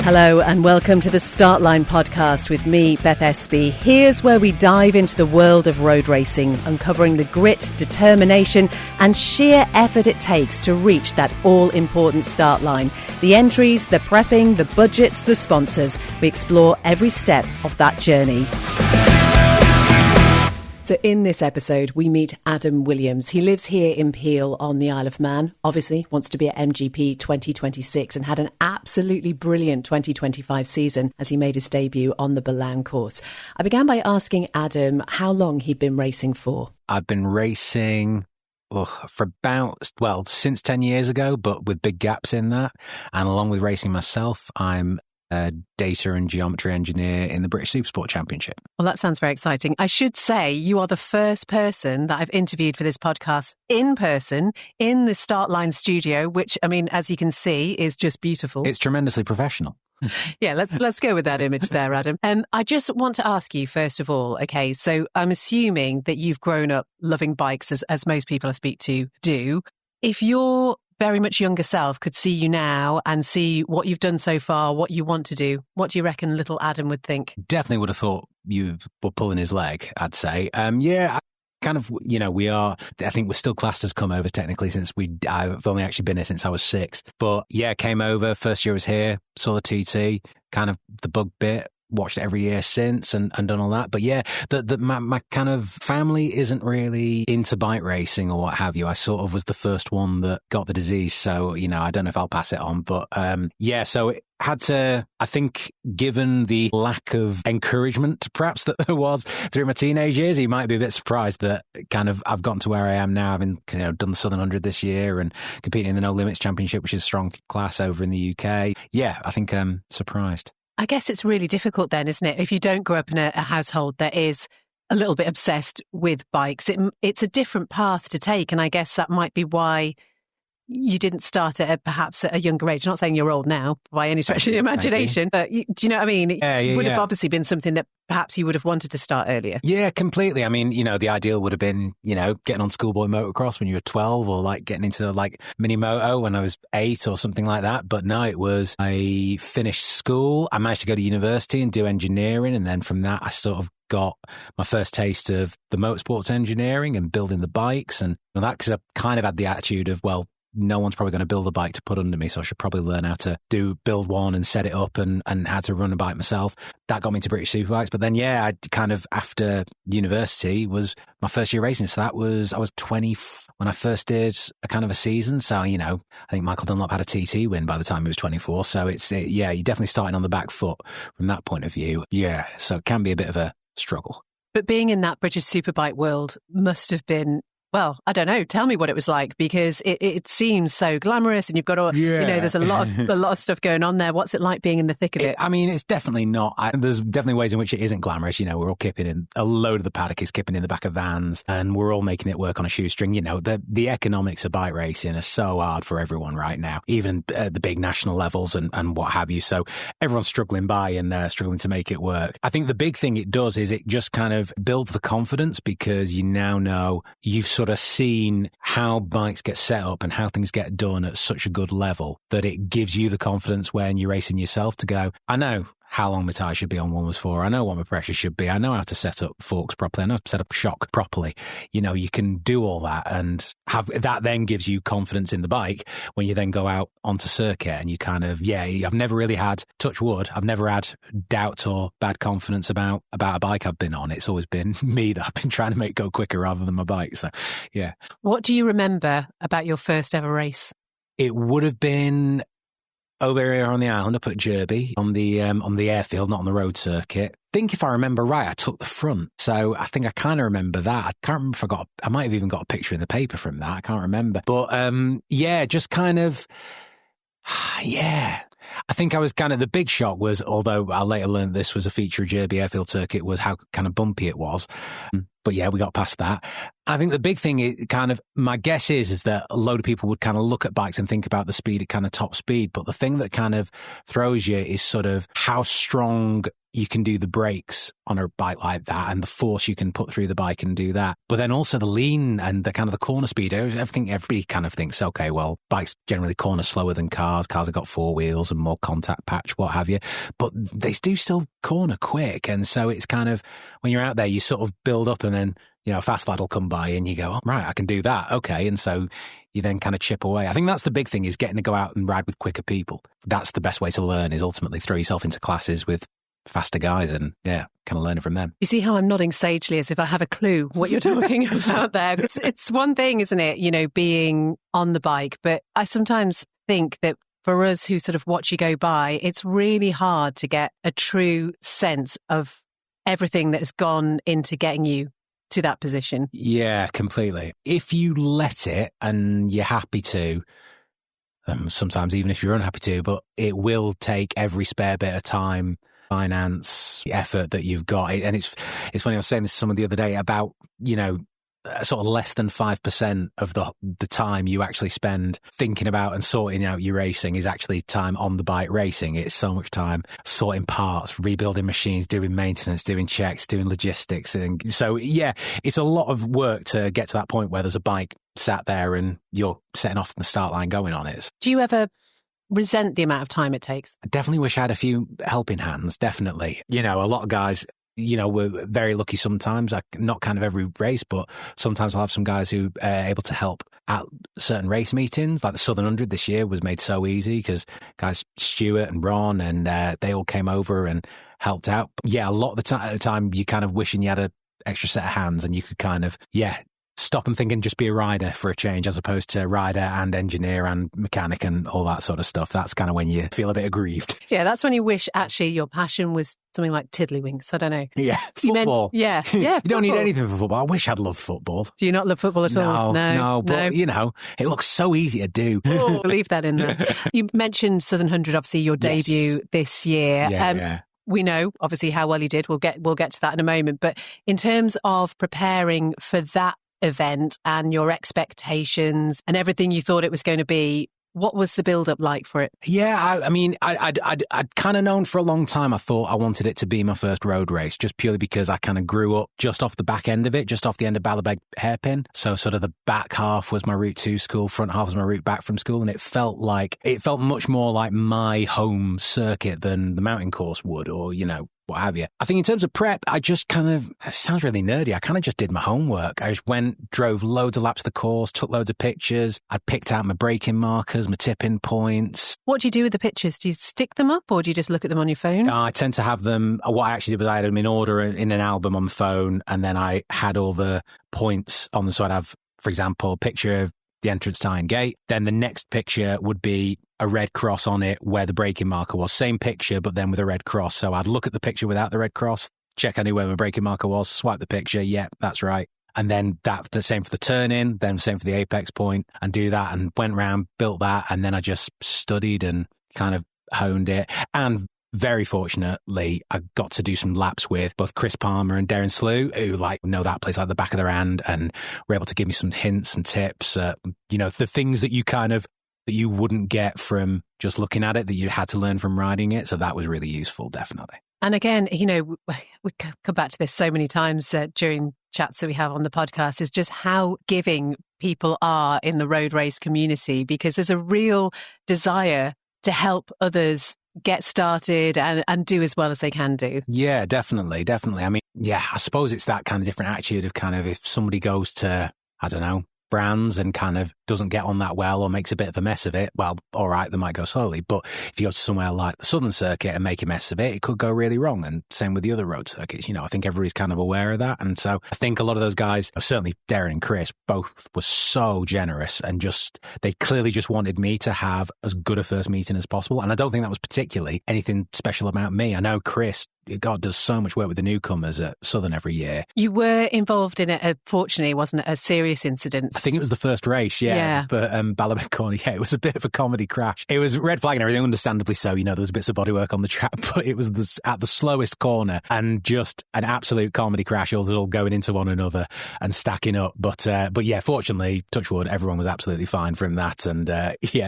Hello and welcome to the Startline podcast with me, Beth Espy. Here's where we dive into the world of road racing, uncovering the grit, determination and sheer effort it takes to reach that all-important start line. The entries, the prepping, the budgets, the sponsors. We explore every step of that journey. So in this episode, we meet Adam Williams. He lives here in Peel on the Isle of Man, obviously wants to be at MGP 2026 and had an absolutely brilliant 2025 season as he made his debut on the Ballown course. I began by asking Adam how long he'd been racing for. I've been racing for since 10 years ago, but with big gaps in that. And along with racing myself, I'm a data and geometry engineer in the British Supersport Championship. Well, that sounds very exciting. I should say you are the first person that I've interviewed for this podcast in person in the Startline studio, which, I mean, as you can see, is just beautiful. It's tremendously professional. Yeah, let's go with that image there, Adam. I just want to ask you, first of all, okay, so I'm assuming that you've grown up loving bikes as most people I speak to do. If you're very much younger self could see you now and see what you've done so far, what you want to do, what do you reckon little Adam would think? Definitely would have thought you were pulling his leg, I'd say. I think we're still classed as come over technically since I've only actually been here since I was 6. But yeah, came over, first year I was here, saw the TT, kind of the bug bit. Watched it every year since and done all that. But yeah, my kind of family isn't really into bike racing or what have you. I sort of was the first one that got the disease. So, I don't know if I'll pass it on. But so it had to, I think, given the lack of encouragement perhaps that there was through my teenage years, you might be a bit surprised that kind of I've gotten to where I am now. I've been, done the Southern 100 this year and competing in the No Limits Championship, which is a strong class over in the UK. Yeah, I think I'm surprised. I guess it's really difficult then, isn't it? If you don't grow up in a household that is a little bit obsessed with bikes, it's a different path to take. And I guess that might be why you didn't start perhaps at a younger age. I'm not saying you're old now by any stretch of the imagination, but do you know what I mean? It would have obviously been something that perhaps you would have wanted to start earlier. Yeah, completely. I mean, the ideal would have been, getting on schoolboy motocross when you were 12 or like getting into like mini moto when I was 8 or something like that. But no, I finished school. I managed to go to university and do engineering. And then from that, I sort of got my first taste of the motorsports engineering and building the bikes and that, because I kind of had the attitude of, well, no one's probably going to build a bike to put under me, so I should probably learn how to build one and set it up and how to run a bike myself. That got me into British Superbikes. But then, I kind of, after university, was my first year racing. So I was 20 when I first did a kind of a season. So, I think Michael Dunlop had a TT win by the time he was 24. So you're definitely starting on the back foot from that point of view. Yeah, so it can be a bit of a struggle. But being in that British Superbike world must have been, well, I don't know. Tell me what it was like, because it seems so glamorous and you've got all, there's a lot of stuff going on there. What's it like being in the thick of it? I mean, it's definitely not. There's definitely ways in which it isn't glamorous. We're all kipping in, a load of the paddock is kipping in the back of vans and we're all making it work on a shoestring. The economics of bike racing are so hard for everyone right now, even at the big national levels and what have you. So everyone's struggling by and struggling to make it work. I think the big thing it does is it just kind of builds the confidence, because you now know you've sort of seen how bikes get set up and how things get done at such a good level that it gives you the confidence when you're racing yourself to go, I know how long my tyre should be on one was for. I know what my pressure should be. I know how to set up forks properly. I know how to set up shock properly. You can do all that and have that then gives you confidence in the bike when you then go out onto circuit and you kind of, I've never really had, touch wood, I've never had doubt or bad confidence about a bike I've been on. It's always been me that I've been trying to make go quicker rather than my bike. So, yeah. What do you remember about your first ever race? It would have been over here on the island, up at Derby, on the airfield, not on the road circuit. I think if I remember right, I took the front. So I think I kind of remember that. I can't remember if I might have even got a picture in the paper from that. I can't remember. But just kind of, I think I was kind of, the big shock was, although I later learned this was a feature of Derby airfield circuit, was how kind of bumpy it was. But yeah, we got past that. I think the big thing is kind of, my guess is that a load of people would kind of look at bikes and think about the speed at kind of top speed. But the thing that kind of throws you is sort of how strong you can do the brakes on a bike like that and the force you can put through the bike and do that. But then also the lean and the kind of the corner speed. Everybody kind of thinks, okay, well, bikes generally corner slower than cars. Cars have got four wheels and more contact patch, what have you. But they do still corner quick. And so it's kind of, when you're out there, you sort of build up and then, you know, a fast lad will come by and you go, oh, right, I can do that. Okay. And so you then kind of chip away. I think that's the big thing, is getting to go out and ride with quicker people. That's the best way to learn, is ultimately throw yourself into classes with faster guys and, yeah, kind of learning from them. You see how I'm nodding sagely as if I have a clue what you're talking about there. It's one thing, isn't it, you know, being on the bike. But I sometimes think that for us who sort of watch you go by, it's really hard to get a true sense of everything that has gone into getting you to that position. Yeah, completely. If you let it and you're happy to, sometimes even if you're unhappy to, but it will take every spare bit of time, finance, effort that you've got. And it's funny, I was saying this to someone the other day about, you know, sort of less than 5% of the time you actually spend thinking about and sorting out your racing is actually time on the bike racing. It's so much time sorting parts, rebuilding machines, doing maintenance, doing checks, doing logistics. And so, yeah, it's a lot of work to get to that point where there's a bike sat there and you're setting off the start line going on it. Do you ever resent the amount of time it takes? I definitely wish I had a few helping hands, definitely. You know, a lot of guys, you know, we're very lucky sometimes, not kind of every race, but sometimes I'll have some guys who are able to help at certain race meetings. Like the Southern 100 this year was made so easy because guys Stuart and Ron and they all came over and helped out. But yeah, a lot of the time you kind of wishing you had an extra set of hands and you could kind of, stop and think and just be a rider for a change, as opposed to rider and engineer and mechanic and all that sort of stuff. That's kind of when you feel a bit aggrieved. Yeah, that's when you wish actually your passion was something like tiddlywinks. I don't know. Yeah, football. Yeah. You don't need anything for football. I wish I'd loved football. Do you not love football at all? No, but you know, it looks so easy to do. Oh, leave that in there. You mentioned Southern 100, obviously your debut this year. Yeah. We know obviously how well you did. We'll get to that in a moment. But in terms of preparing for that event and your expectations and everything you thought it was going to be, what was the build-up like for it? Yeah, I mean, I'd kind of known for a long time I thought I wanted it to be my first road race, just purely because I kind of grew up just off the back end of it, just off the end of Ballabeg hairpin. So sort of the back half was my route to school, front half was my route back from school, and it felt much more like my home circuit than the mountain course would, or, you know, what have you. I think in terms of prep, I just kind of, it sounds really nerdy, I kind of just did my homework. I just went, drove loads of laps of the course, took loads of pictures. I picked out my braking markers, my tipping points. What do you do with the pictures? Do you stick them up or do you just look at them on your phone? I tend to have them, what I actually did was I had them in order in an album on the phone, and then I had all the points on the, so I'd have, for example, a picture of the entrance tying gate. Then the next picture would be a red cross on it where the braking marker was. Same picture, but then with a red cross. So I'd look at the picture without the red cross, check I knew where my braking marker was, swipe the picture. Yeah, that's right. And then the same for the turn in, then same for the apex point, and do that, and went round, built that. And then I just studied and kind of honed it. And very fortunately, I got to do some laps with both Chris Palmer and Darren Slew, who know that place like the back of their hand, and were able to give me some hints and tips. You know, the things that you wouldn't get from just looking at it, that you had to learn from riding it. So that was really useful, definitely. And again, you know, we come back to this so many times during chats that we have on the podcast, is just how giving people are in the road race community, because there's a real desire to help others get started and do as well as they can do. Yeah, definitely. I mean, yeah, I suppose it's that kind of different attitude of kind of, if somebody goes to, I don't know, brands and kind of doesn't get on that well or makes a bit of a mess of it, well, all right, they might go slowly. But if you go to somewhere like the Southern Circuit and make a mess of it could go really wrong. And same with the other road circuits. You know, I think everybody's kind of aware of that. And so I think a lot of those guys, certainly Darren and Chris, both were so generous, and they clearly just wanted me to have as good a first meeting as possible. And I don't think that was particularly anything special about me. I know Chris, God, does so much work with the newcomers at Southern every year. You were involved in it, fortunately, wasn't it, a serious incident? I think it was the first race, yeah. But Ballabet Corner, it was a bit of a comedy crash. It was red flag and everything, understandably so. There was bits of bodywork on the track, but it was at the slowest corner and just an absolute comedy crash, all going into one another and stacking up. But yeah, fortunately, touch wood, everyone was absolutely fine from that. And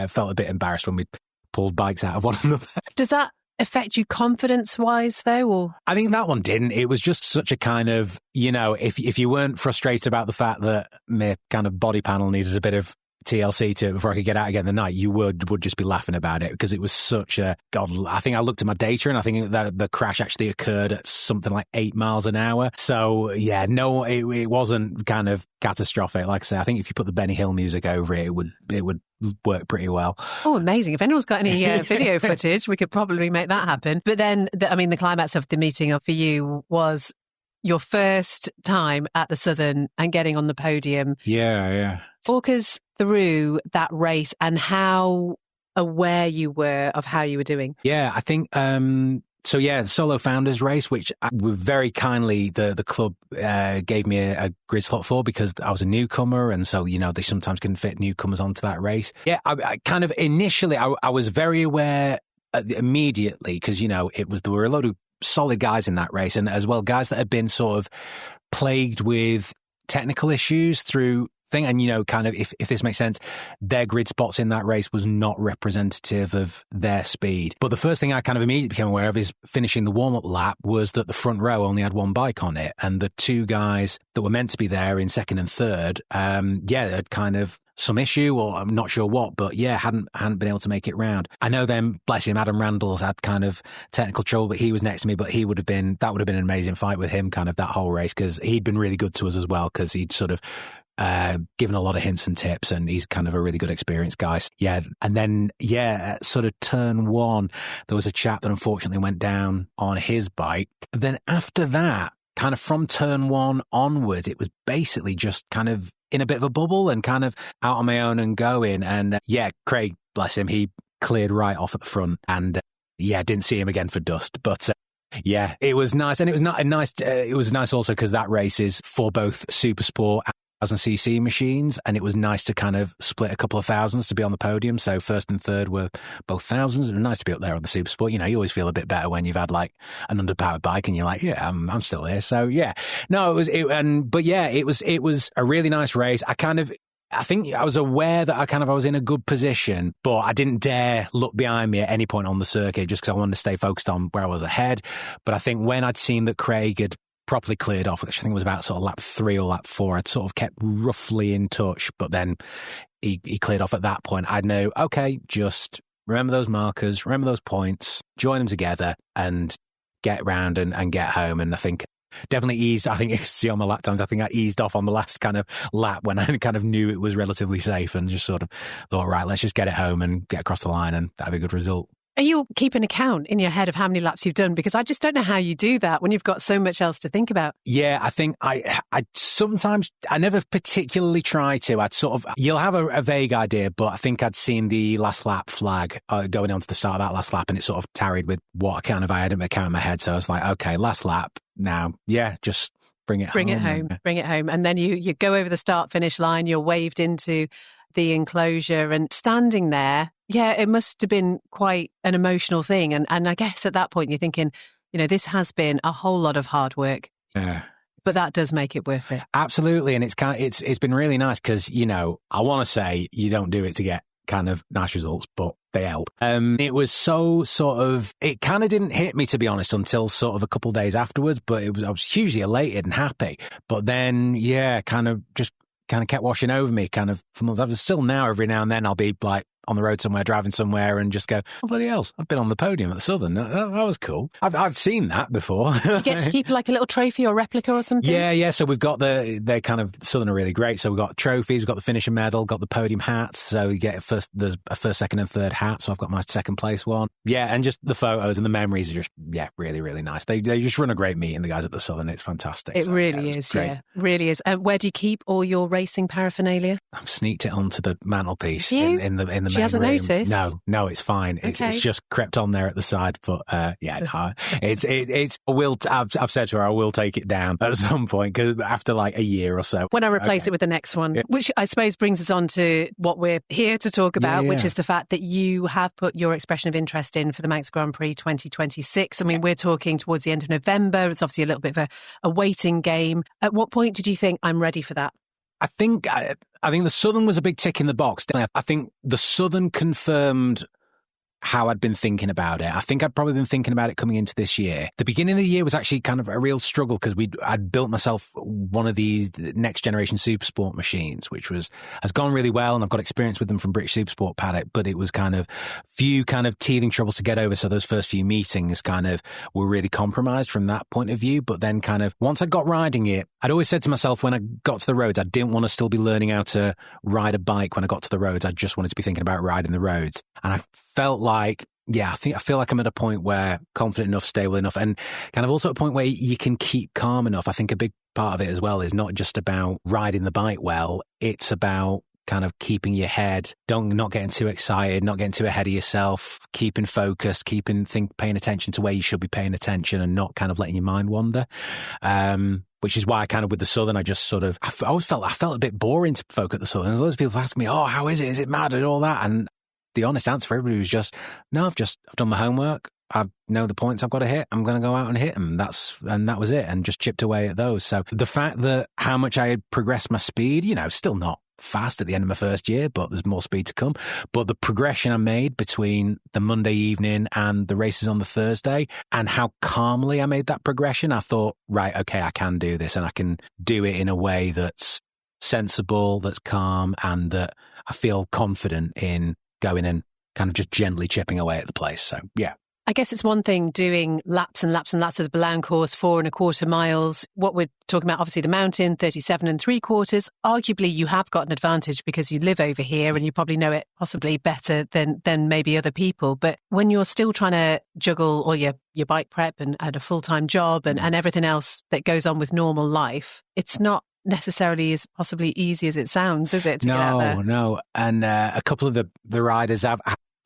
felt a bit embarrassed when we pulled bikes out of one another. Does that affect you confidence-wise, though? Or I think that one didn't. It was just such a kind of, if you weren't frustrated about the fact that my kind of body panel needed a bit of TLC to it before I could get out again the night, you would just be laughing about it because it was such a God. I think I looked at my data and I think that the crash actually occurred at something like 8 miles an hour. So yeah, no, it wasn't kind of catastrophic. Like I say, I think if you put the Benny Hill music over it, it would work pretty well. Oh, amazing. If anyone's got any video footage, we could probably make that happen. But then, the climax of the meeting for you was your first time at the Southern and getting on the podium. Yeah. Walk us through that race and how aware you were of how you were doing. Yeah, I think... the solo founders race, which very kindly the club gave me a grid slot for because I was a newcomer, and so they sometimes can fit newcomers onto that race. Yeah, I kind of initially I was very aware immediately because there were a lot of solid guys in that race, and as well guys that had been sort of plagued with technical issues through thing. And, kind of, if this makes sense, their grid spots in that race was not representative of their speed. But the first thing I kind of immediately became aware of is finishing the warm-up lap was that the front row only had one bike on it. And the two guys that were meant to be there in second and third, had kind of some issue, or I'm not sure what, but hadn't been able to make it round. I know then, bless him, Adam Randall's had kind of technical trouble, but he was next to me, but that would have been an amazing fight with him kind of that whole race, because he'd been really good to us as well, because he'd sort of given a lot of hints and tips, and he's kind of a really good experienced guy. Yeah. And then, sort of turn one, there was a chap that unfortunately went down on his bike. Then after that, kind of from turn one onwards, it was basically just kind of in a bit of a bubble and kind of out on my own and going. And Craig, bless him, he cleared right off at the front, and didn't see him again for dust. But it was nice. And it was not a nice, it was nice also because that race is for both super sport 1,000cc machines, and it was nice to kind of split a couple of thousands to be on the podium. So first and third were both thousands. It was nice to be up there on the super sport. You always feel a bit better when you've had like an underpowered bike and you're like, I'm still here. So it was a really nice race. I think I was aware that I was in a good position, but I didn't dare look behind me at any point on the circuit just because I wanted to stay focused on where I was ahead. But I think when I'd seen that Craig had properly cleared off, which I think was about sort of lap 3 or lap 4, I'd sort of kept roughly in touch, but then he cleared off at that point. I'd know, okay, just remember those markers, remember those points, join them together and get round and get home. And I think definitely eased. I think you see on my lap times, I think I eased off on the last kind of lap when I kind of knew it was relatively safe, and just sort of thought, right, let's just get it home and get across the line, and that'd be a good result. Are you keeping account in your head of how many laps you've done? Because I just don't know how you do that when you've got so much else to think about. Yeah, I think I sometimes, I never particularly try to. You'll have a vague idea, but I think I'd seen the last lap flag going on to the start of that last lap, and it sort of tarried with what kind of I had an account in my head. So I was like, okay, last lap now. Yeah, just bring it home. Bring it home. And then you go over the start-finish line, you're waved into the enclosure, and standing there, it must have been quite an emotional thing. And I guess at that point you're thinking, this has been a whole lot of hard work. Yeah. But that does make it worth it. Absolutely. And it's been really nice because, I want to say you don't do it to get kind of nice results, but they help. It was so sort of, it kind of didn't hit me, to be honest, until sort of a couple of days afterwards, but I was hugely elated and happy. But then, kind of kept washing over me I was still now every now and then I'll be like on the road somewhere, driving somewhere, and just go, oh, bloody hell, I've been on the podium at the Southern. That was cool. I've seen that before. Do you get to keep like a little trophy or replica or something? Yeah. So we've got they're kind of, Southern are really great. So we've got trophies, we've got the finisher medal, got the podium hats. So you get there's a first, second and third hat. So I've got my second place one. Yeah. And just the photos and the memories are just, really, really nice. They just run a great meeting, the guys at the Southern. It's fantastic. It really is. Yeah, really is. Where do you keep all your racing paraphernalia? I've sneaked it onto the mantelpiece in the the She main hasn't room. noticed? No, it's fine. Okay. It's just crept on there at the side. But no, I've said to her I will take it down at some point, because after like a year or so. When I replace it with the next one, which I suppose brings us on to what we're here to talk about, which is the fact that you have put your expression of interest in for the Manx Grand Prix 2026. I mean, we're talking towards the end of November. It's obviously a little bit of a waiting game. At what point did you think, I'm ready for that? I think the Southern was a big tick in the box. I think the Southern confirmed how I'd been thinking about it. I think I'd probably been thinking about it coming into this year. The beginning of the year was actually kind of a real struggle, because I'd built myself one of these next generation Supersport machines, which has gone really well, and I've got experience with them from British Supersport paddock, but it was kind of few kind of teething troubles to get over. So those first few meetings kind of were really compromised from that point of view. But then kind of once I got riding it, I'd always said to myself when I got to the roads, I didn't want to still be learning how to ride a bike when I got to the roads. I just wanted to be thinking about riding the roads. And I felt like, I feel like I'm at a point where confident enough, stable enough, and kind of also a point where you can keep calm enough. I think a big part of it as well is not just about riding the bike well. It's about kind of keeping your head, not getting too excited, not getting too ahead of yourself, keeping focused, paying attention to where you should be paying attention, and not kind of letting your mind wander. Which is why kind of with the Southern, I just sort of, I always felt a bit boring to folk at the Southern. Loads of people ask me, oh, how is it? Is it mad and all that? And the honest answer for everybody was just, no, I've done my homework. I know the points I've got to hit. I'm going to go out and hit them. And that was it. And just chipped away at those. So the fact that how much I had progressed my speed, still not fast at the end of my first year, but there's more speed to come. But the progression I made between the Monday evening and the races on the Thursday, and how calmly I made that progression, I thought, right, okay, I can do this, and I can do it in a way that's sensible, that's calm, and that I feel confident in going and kind of just gently chipping away at the place. So, yeah. I guess it's one thing doing laps and laps and laps of the Balaun course, 4.25 miles. What we're talking about, obviously the mountain, 37 3/4. Arguably, you have got an advantage because you live over here and you probably know it possibly better than maybe other people. But when you're still trying to juggle all your bike prep and a full-time job and everything else that goes on with normal life, it's not necessarily as possibly easy as it sounds, is it? No. And a couple of the riders have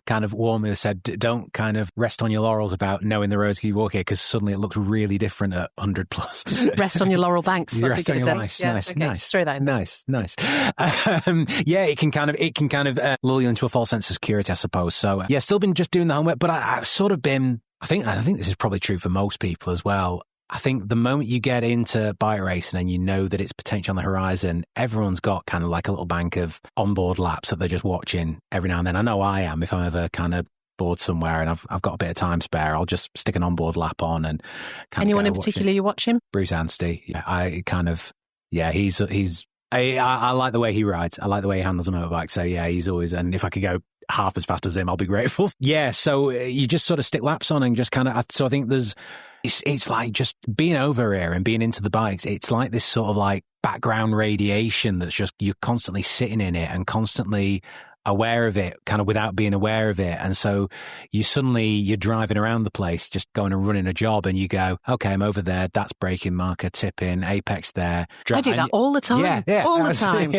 kind of warned me. They said, don't kind of rest on your laurels about knowing the roads you walk here, because suddenly it looks really different at 100 plus. Rest on your laurel banks. Rest on your nice. Throw that in. Nice. It can kind of lull you into a false sense of security, I suppose. So still been just doing the homework, but I've sort of been. I think this is probably true for most people as well. I think the moment you get into bike racing and you know that it's potential on the horizon, everyone's got kind of like a little bank of onboard laps that they're just watching every now and then. I know I am. If I'm ever kind of bored somewhere and I've got a bit of time spare, I'll just stick an onboard lap on and kind Anyone of in particular you watch him? Bruce Anstey. I like the way he rides. I like the way he handles a motorbike. So he's always, and if I could go half as fast as him, I'll be grateful. So you just sort of stick laps on and just kind of, so I think it's like just being over here and being into the bikes. It's like this sort of like background radiation that's just, you're constantly sitting in it and constantly aware of it, kind of without being aware of it. And so you're driving around the place, just going and running a job, and you go, okay, I'm over there. That's braking marker, tipping, apex there. I do that all the time. All the time.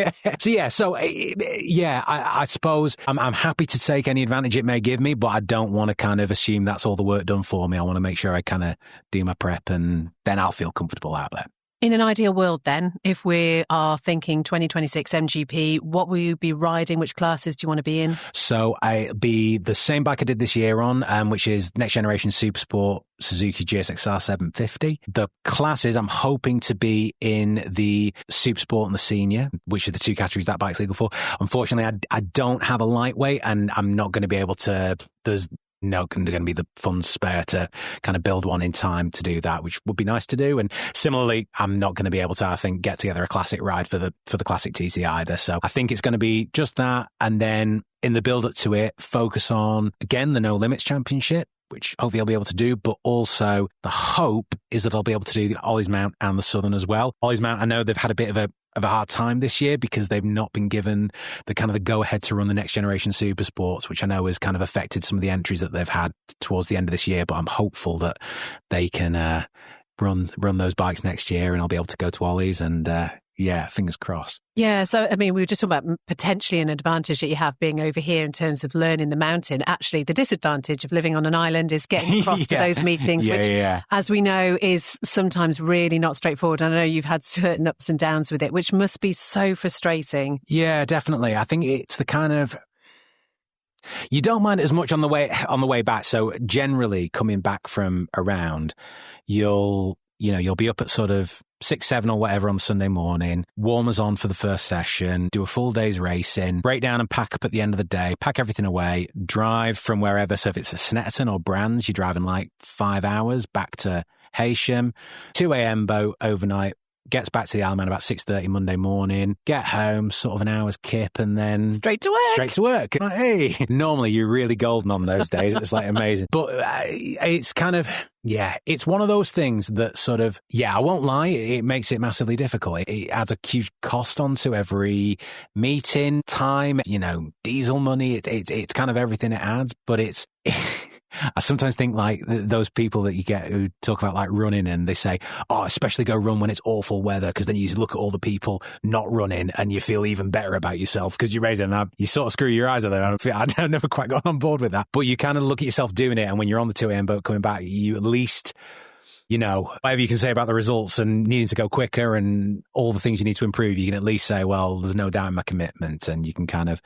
I suppose I'm happy to take any advantage it may give me, but I don't want to kind of assume that's all the work done for me. I want to make sure I kind of do my prep, and then I'll feel comfortable out there. In an ideal world then, if we are thinking 2026 MGP, what will you be riding? Which classes do you want to be in? So I'll be the same bike I did this year on, which is next generation Supersport Suzuki GSXR 750. The classes I'm hoping to be in the Supersport and the Senior, which are the two categories that bike's legal for. Unfortunately, I don't have a lightweight, and I'm not going to be able to, there's no going to be the funds spare to kind of build one in time to do that, which would be nice to do. And similarly, I'm not going to be able to, I think, get together a classic ride for the classic TC either. So I think it's going to be just that. And then in the build up to it, focus on, again, the No Limits Championship, which hopefully I'll be able to do, but also the hope is that I'll be able to do the Ollie's Mount and the Southern as well. Ollie's Mount, I know they've had a bit of a hard time this year because they've not been given the kind of the go-ahead to run the next generation super sports, which I know has kind of affected some of the entries that they've had towards the end of this year. But I'm hopeful that they can run those bikes next year, and I'll be able to go to Ollie's and yeah, fingers crossed. Yeah, so I mean, we were just talking about potentially an advantage that you have being over here in terms of learning the mountain. Actually, the disadvantage of living on an island is getting across to those meetings, which, as we know, is sometimes really not straightforward. I know you've had certain ups and downs with it, which must be so frustrating. Yeah, definitely. I think it's the kind of, you don't mind it as much on the way back. So generally, coming back from around, you'll be up at sort of 6, 7 or whatever on Sunday morning, warmers on for the first session, do a full day's racing, break down and pack up at the end of the day, pack everything away, drive from wherever. So if it's a Snetterton or Brands, you're driving like 5 hours back to Heysham, 2 a.m. boat overnight, gets back to the Isle of Man about 6:30 Monday morning, get home, sort of an hour's kip, and then straight to work. Like, hey, normally you're really golden on those days. It's like amazing. But it's kind of, yeah, it's one of those things that sort of, I won't lie, it makes it massively difficult. It adds a huge cost onto every meeting, time, diesel money. It's kind of everything it adds, but it's... I sometimes think like those people that you get who talk about like running and they say, especially go run when it's awful weather, because then you look at all the people not running and you feel even better about yourself because you're raising up. You sort of screw your eyes at that. I've never quite got on board with that. But you kind of look at yourself doing it, and when you're on the 2 a.m. boat coming back, you at least... whatever you can say about the results and needing to go quicker and all the things you need to improve, you can at least say, well, there's no doubt in my commitment, and you can kind of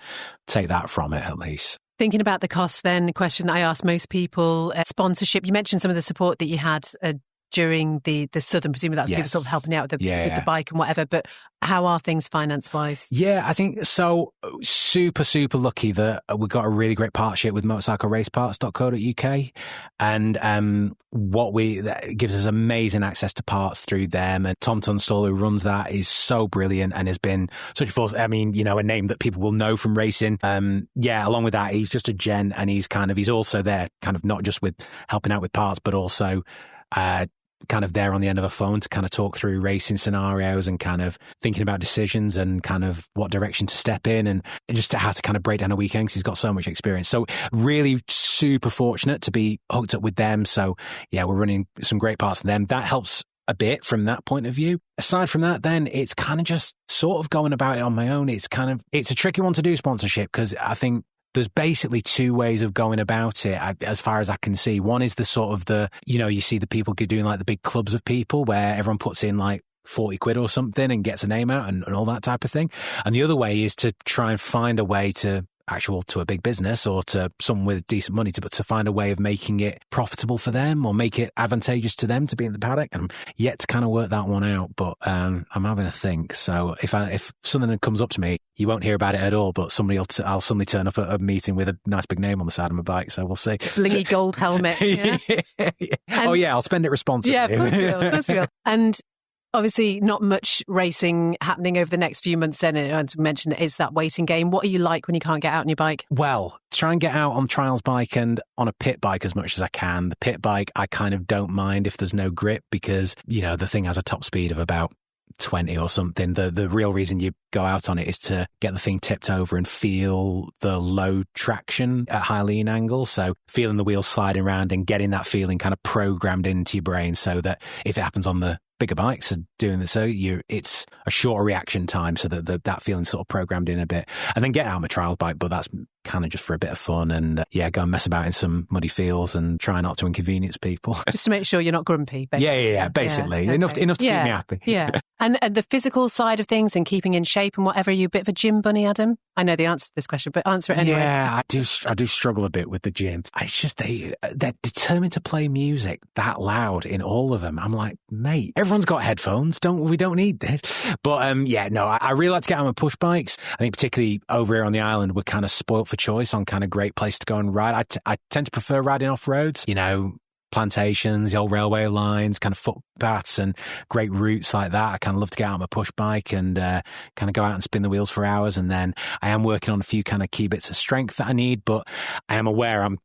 take that from it at least. Thinking about the costs then, a question that I ask most people, sponsorship. You mentioned some of the support that you had during the Southern, presumably that's people sort of helping out with the bike and whatever, but how are things finance-wise? Yeah, I think so. Super, super lucky that we got a really great partnership with motorcycleraceparts.co.uk, and that gives us amazing access to parts through them. And Tom Tunstall, who runs that, is so brilliant and has been such a force. I mean, a name that people will know from racing. Along with that, he's just a gent, and he's also there, kind of not just with helping out with parts, but also kind of there on the end of a phone to kind of talk through racing scenarios and kind of thinking about decisions and kind of what direction to step in and just how to kind of break down a weekend, because he's got so much experience. So really super fortunate to be hooked up with them. So we're running some great parts of them. That helps a bit from that point of view. Aside from that, then it's kind of just sort of going about it on my own. It's a tricky one to do sponsorship, because I think there's basically 2 ways of going about it, as far as I can see. One is the sort of you see the people doing like the big clubs of people where everyone puts in like 40 quid or something and gets a name out and all that type of thing. And the other way is to try and find a way to a big business or to someone with decent money to find a way of making it profitable for them or make it advantageous to them to be in the paddock. And I'm yet to kind of work that one out, but I'm having a think. So if something comes up to me, you won't hear about it at all, but I'll suddenly turn up at a meeting with a nice big name on the side of my bike. So we'll see. Slingy gold helmet. Yeah? I'll spend it responsibly. Yeah, of course you will. And obviously not much racing happening over the next few months then. And to mention that it's that waiting game. What are you like when you can't get out on your bike? Well, try and get out on trials bike and on a pit bike as much as I can. The pit bike, I kind of don't mind if there's no grip, because, the thing has a top speed of about 20 or something. The real reason you go out on it is to get the thing tipped over and feel the low traction at high lean angles. So feeling the wheels sliding around and getting that feeling kind of programmed into your brain, so that if it happens on the bigger bikes are doing this, so it's a shorter reaction time, so that that feeling sort of programmed in a bit. And then get out on my trial bike, but that's kind of just for a bit of fun and go and mess about in some muddy fields and try not to inconvenience people. Just to make sure you're not grumpy, basically. Yeah, basically. Okay. Enough to keep me happy. Yeah. And the physical side of things and keeping in shape and whatever, are you a bit of a gym bunny, Adam? I know the answer to this question, but answer it anyway. Yeah, I do struggle a bit with the gym. It's just they're determined to play music that loud in all of them. I'm like, mate, everyone's got headphones. We don't need this. But I really like to get on my push bikes. I think particularly over here on the island, we're kind of spoilt for choice on kind of great place to go and ride. I tend to prefer riding off roads, plantations, the old railway lines, kind of footpaths and great routes like that. I kind of love to get out on my push bike and kind of go out and spin the wheels for hours. And then I am working on a few kind of key bits of strength that I need, but I am aware I'm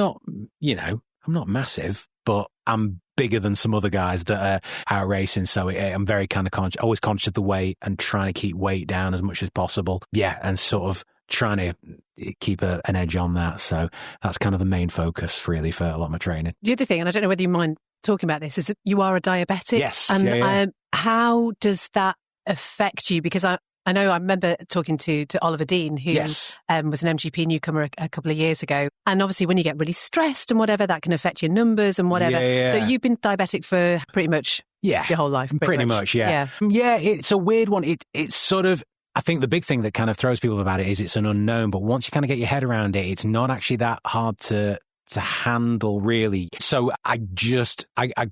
not massive, but I'm bigger than some other guys that are out racing. So I'm very kind of always conscious of the weight and trying to keep weight down as much as possible. Yeah. And sort of trying to keep an edge on that. So that's kind of the main focus really for a lot of my training. The other thing, and I don't know whether you mind talking about this is you are a diabetic. Yes. And how does that affect you? Because I know I remember talking to Oliver Dean, who was an MGP newcomer a couple of years ago. And obviously when you get really stressed and whatever, that can affect your numbers and whatever. So you've been diabetic for pretty much your whole life. Pretty much. Yeah, it's a weird one. It's sort of, I think the big thing that kind of throws people about it is it's an unknown. But once you kind of get your head around it, it's not actually that hard to handle, really. So I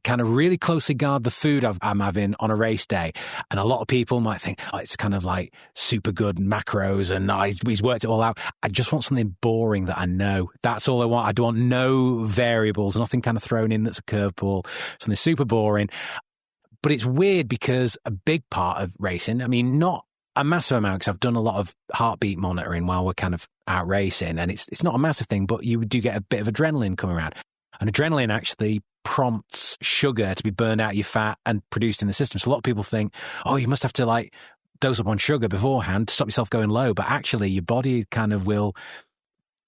kind of really closely guard the food I'm having on a race day. And a lot of people might think, oh, it's kind of like super good macros and he's worked it all out. I just want something boring that I know. That's all I want. I don't want no variables, nothing kind of thrown in that's a curveball, something super boring. But it's weird because a big part of racing, I mean, not a massive amount, because I've done a lot of heartbeat monitoring while we're kind of out racing, and it's not a massive thing, but you do get a bit of adrenaline coming around. And adrenaline actually prompts sugar to be burned out of your fat and produced in the system. So a lot of people think, oh, you must have to like dose up on sugar beforehand to stop yourself going low. But actually your body kind of will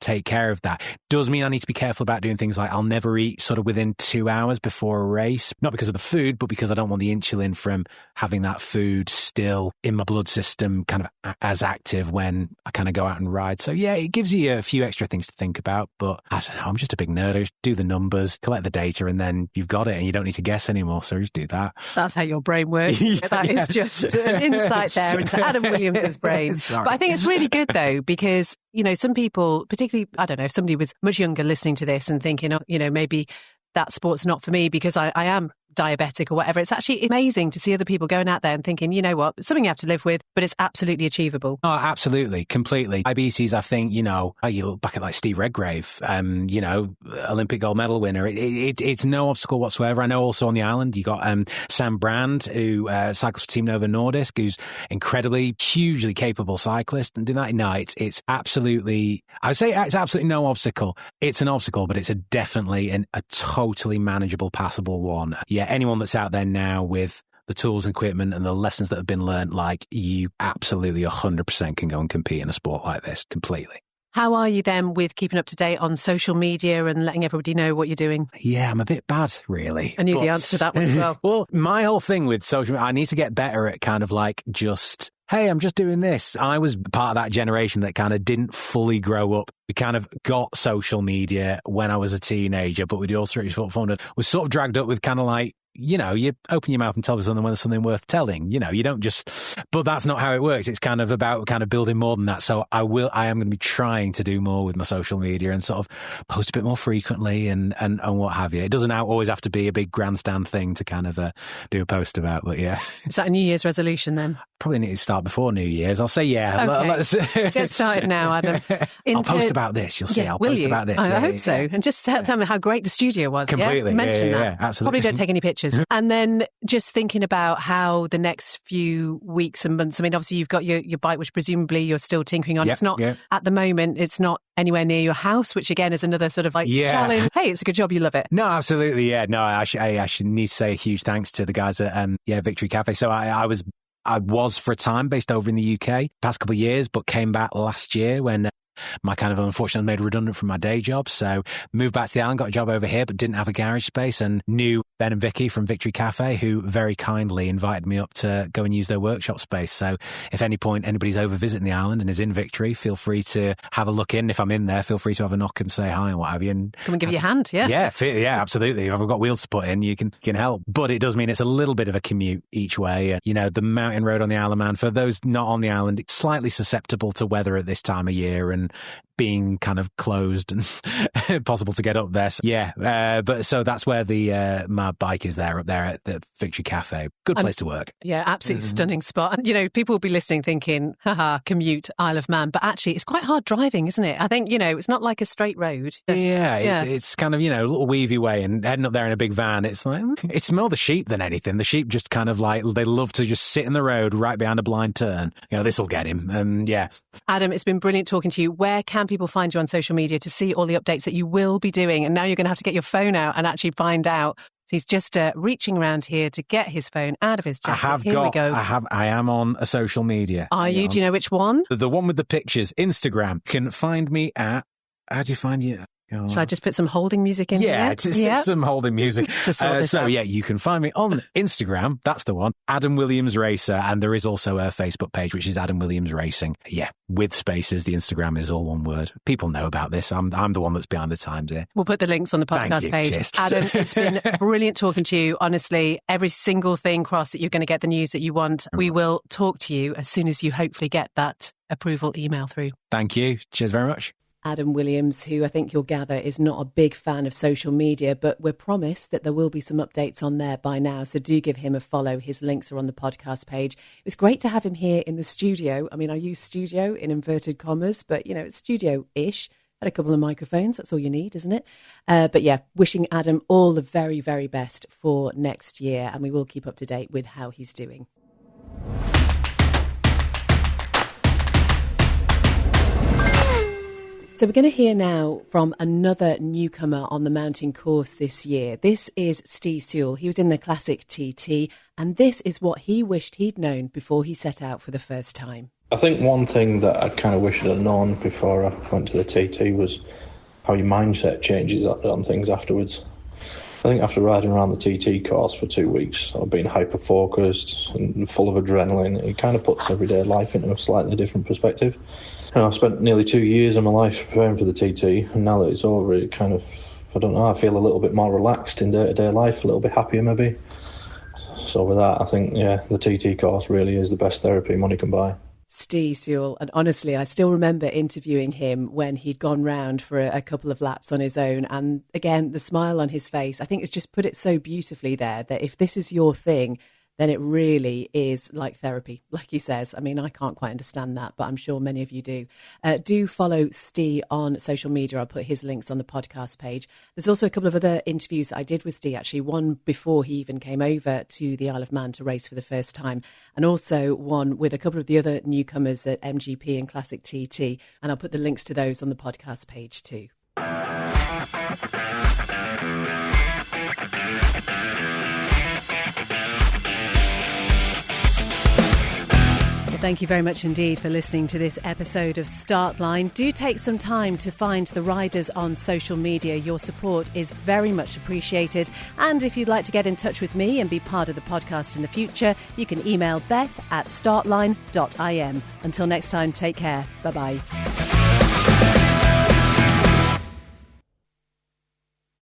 take care of that. Does mean I need to be careful about doing things like I'll never eat sort of within 2 hours before a race, not because of the food, but because I don't want the insulin from having that food still in my blood system kind of as active when I kind of go out and ride. So yeah, it gives you a few extra things to think about, but I don't know, I'm just a big nerd. I just do the numbers, collect the data, and then you've got it and you don't need to guess anymore. So just do that. That's how your brain works. That is just an insight there into Adam Williams's brain. But I think it's really good though, because you know, some people, particularly, I don't know, if somebody was much younger listening to this and thinking, oh, you know, maybe that sport's not for me because I am diabetic or whatever. It's actually amazing to see other people going out there and thinking, you know what, it's something you have to live with, but it's absolutely achievable. Oh, absolutely. Completely. Diabetes, I think, you know, you look back at like Steve Redgrave, you know, Olympic gold medal winner. It's no obstacle whatsoever. I know also on the island, you got Sam Brand, who cycles for Team Novo Nordisk, who's incredibly, hugely capable cyclist. And do that. No, it's absolutely, I would say it's absolutely no obstacle. It's an obstacle, but it's definitely a totally manageable, passable one. Yeah, anyone that's out there now with the tools and equipment and the lessons that have been learned, like you absolutely 100% can go and compete in a sport like this completely. How are you then with keeping up to date on social media and letting everybody know what you're doing? Yeah, I'm a bit bad, really. I knew the answer to that one as well. Well, my whole thing with social media, I need to get better at kind of like just, hey, I'm just doing this. I was part of that generation that kind of didn't fully grow up. We kind of got social media when I was a teenager, but we'd also was sort of dragged up with kind of like, you know, you open your mouth and tell us something when there's something worth telling. You know, you don't just, but that's not how it works. It's kind of about kind of building more than that. So I am going to be trying to do more with my social media and sort of post a bit more frequently and what have you. It doesn't always have to be a big grandstand thing to kind of do a post about, but yeah. Is that a New Year's resolution then? Probably need to start before New Year's. I'll say yeah. Okay. Let's get started now, Adam. I'll post about this. You'll see. I'll post about this. I hope so. And just tell me how great the studio was. Completely. Yeah? Mention that. Yeah, absolutely. Probably don't take any pictures. And then just thinking about how the next few weeks and months, I mean, obviously you've got your bike, which presumably you're still tinkering on. It's not, at the moment, it's not anywhere near your house, which again is another sort of like challenge. Hey, it's a good job, you love it. No, absolutely. Yeah. No, I should need to say a huge thanks to the guys at Victory Cafe. So I was for a time based over in the UK, past couple of years, but came back last year when my kind of unfortunately made redundant from my day job. So moved back to the island, got a job over here, but didn't have a garage space, and knew Ben and Vicky from Victory Cafe, who very kindly invited me up to go and use their workshop space. So if any point anybody's over visiting the island and is in Victory, feel free to have a look in. If I'm in there, feel free to have a knock and say hi and what have you. And come and give you a hand, yeah. Yeah, absolutely. If I've got wheels to put in, you can help. But it does mean it's a little bit of a commute each way. You know, the mountain road on the Isle of Man, for those not on the island, it's slightly susceptible to weather at this time of year and being kind of closed and possible to get up there. So, but so that's where the my bike is there, up there at the Victory Cafe. Good place to work. Yeah, absolutely stunning spot. And, you know, people will be listening thinking, haha, commute, Isle of Man. But actually, it's quite hard driving, isn't it? I think, you know, it's not like a straight road. It's kind of, you know, a little weavy way, and heading up there in a big van, it's like, it's more the sheep than anything. The sheep just kind of like, they love to just sit in the road right behind a blind turn. You know, this will get him. And yes. Adam, it's been brilliant talking to you. Where can people find you on social media to see all the updates that you will be doing? And now you're going to have to get your phone out and actually find out. He's just reaching around here to get his phone out of his jacket. I am on a social media. Are you? Do you know which one? The one with the pictures. Instagram. Can find me at, how do you find you? Shall I just put some holding music in Yeah, here? just some holding music. To sort this out. Yeah, you can find me on Instagram. That's the one. Adam Williams Racer. And there is also a Facebook page, which is Adam Williams Racing. Yeah, with spaces. The Instagram is all one word. People know about this. I'm the one that's behind the times here. We'll put the links on the podcast page. Cheers. Adam, it's been brilliant talking to you. Honestly, every single thing crossed that you're going to get the news that you want. We will talk to you as soon as you hopefully get that approval email through. Thank you. Cheers very much. Adam Williams, who I think you'll gather is not a big fan of social media, but we're promised that there will be some updates on there by now. So do give him a follow. His links are on the podcast page. It was great to have him here in the studio. I mean, I use studio in inverted commas, but, you know, it's studio-ish. Had a couple of microphones. That's all you need, isn't it? But yeah, wishing Adam all the very, very best for next year. And we will keep up to date with how he's doing. So we're going to hear now from another newcomer on the mountain course this year. This is Steve Sewell. He was in the Classic TT, and this is what he wished he'd known before he set out for the first time. I think one thing that I kind of wish I'd have known before I went to the TT was how your mindset changes on things afterwards. I think after riding around the TT course for 2 weeks, I've been hyper-focused and full of adrenaline. It kind of puts everyday life into a slightly different perspective. You know, I've spent nearly 2 years of my life preparing for the TT, and now that it's over, it kind of, I don't know, I feel a little bit more relaxed in day-to-day life, a little bit happier maybe. So with that, I think, yeah, the TT course really is the best therapy money can buy. Steve Sewell, and honestly, I still remember interviewing him when he'd gone round for a couple of laps on his own, and again, the smile on his face, I think it's just put it so beautifully there that if this is your thing, then it really is like therapy, like he says. I mean, I can't quite understand that, but I'm sure many of you do. Do follow Steve on social media. I'll put his links on the podcast page. There's also a couple of other interviews that I did with Steve, actually, one before he even came over to the Isle of Man to race for the first time, and also one with a couple of the other newcomers at MGP and Classic TT, and I'll put the links to those on the podcast page too. Thank you very much indeed for listening to this episode of Startline. Do take some time to find the riders on social media. Your support is very much appreciated. And if you'd like to get in touch with me and be part of the podcast in the future, you can email beth@startline.im. Until next time, take care. Bye-bye.